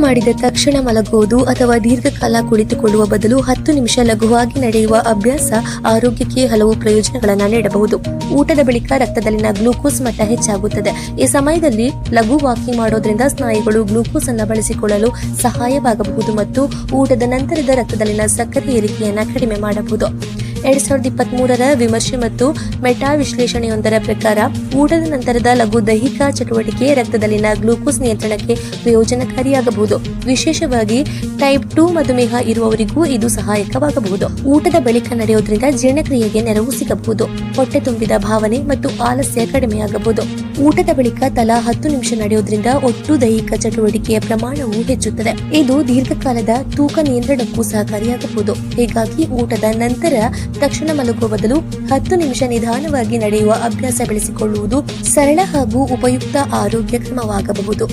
ಮಾಡಿದ ತಕ್ಷಣ ಮಲಗುವುದು ಅಥವಾ ದೀರ್ಘಕಾಲ ಕುಳಿತುಕೊಳ್ಳುವ ಬದಲು 10 ನಿಮಿಷ ಲಘುವಾಗಿ ನಡೆಯುವ ಅಭ್ಯಾಸ ಆರೋಗ್ಯಕ್ಕೆ ಹಲವು ಪ್ರಯೋಜನಗಳನ್ನು ನೀಡಬಹುದು. ಊಟದ ಬಳಿಕ ರಕ್ತದಲ್ಲಿನ ಗ್ಲೂಕೋಸ್ ಮಟ್ಟ ಹೆಚ್ಚಾಗುತ್ತದೆ. ಈ ಸಮಯದಲ್ಲಿ ಲಘು ವಾಕಿಂಗ್ ಮಾಡೋದ್ರಿಂದ ಸ್ನಾಯುಗಳು ಗ್ಲೂಕೋಸ್ ಅನ್ನು ಬಳಸಿಕೊಳ್ಳಲು ಸಹಾಯವಾಗಬಹುದು ಮತ್ತು ಊಟದ ನಂತರದ ರಕ್ತದಲ್ಲಿನ ಸಕ್ಕರೆ ಏರಿಕೆಯನ್ನು ಕಡಿಮೆ ಮಾಡಬಹುದು. 2023ರ ವಿಮರ್ಶೆ ಮತ್ತು ಮೆಟಾ ವಿಶ್ಲೇಷಣೆಯೊಂದರ ಪ್ರಕಾರ ಊಟದ ನಂತರದ ಲಘು ದೈಹಿಕ ಚಟುವಟಿಕೆ ರಕ್ತದಲ್ಲಿನ ಗ್ಲೂಕೋಸ್ ನಿಯಂತ್ರಣಕ್ಕೆ ಪ್ರಯೋಜನಕಾರಿಯಾಗಬಹುದು. ವಿಶೇಷವಾಗಿ ಟೈಪ್ 2 ಮಧುಮೇಹ ಇರುವವರಿಗೂ ಇದು ಸಹಾಯಕವಾಗಬಹುದು. ಊಟದ ಬಳಿಕ ನಡೆಯೋದ್ರಿಂದ ಜೀರ್ಣಕ್ರಿಯೆಗೆ ನೆರವು ಸಿಗಬಹುದು. ಹೊಟ್ಟೆ ತುಂಬಿದ ಭಾವನೆ ಮತ್ತು ಆಲಸ್ಯ ಕಡಿಮೆಯಾಗಬಹುದು. ಊಟದ ಬಳಿಕ ತಲಾ 10 ನಿಮಿಷ ನಡೆಯೋದ್ರಿಂದ ಒಟ್ಟು ದೈಹಿಕ ಚಟುವಟಿಕೆಯ ಪ್ರಮಾಣವು ಹೆಚ್ಚುತ್ತದೆ. ಇದು ದೀರ್ಘಕಾಲದ ತೂಕ ನಿಯಂತ್ರಣಕ್ಕೂ ಸಹಕಾರಿಯಾಗಬಹುದು. ಹೀಗಾಗಿ ಊಟದ ನಂತರ ತಕ್ಷಣ ಮಲಗುವ ಬದಲು 10 ನಿಮಿಷ ನಿಧಾನವಾಗಿ ನಡೆಯುವ ಅಭ್ಯಾಸ ಬೆಳೆಸಿಕೊಳ್ಳುವುದು ಸರಳ ಹಾಗೂ ಉಪಯುಕ್ತ ಆರೋಗ್ಯ ಕ್ರಮವಾಗಬಹುದು.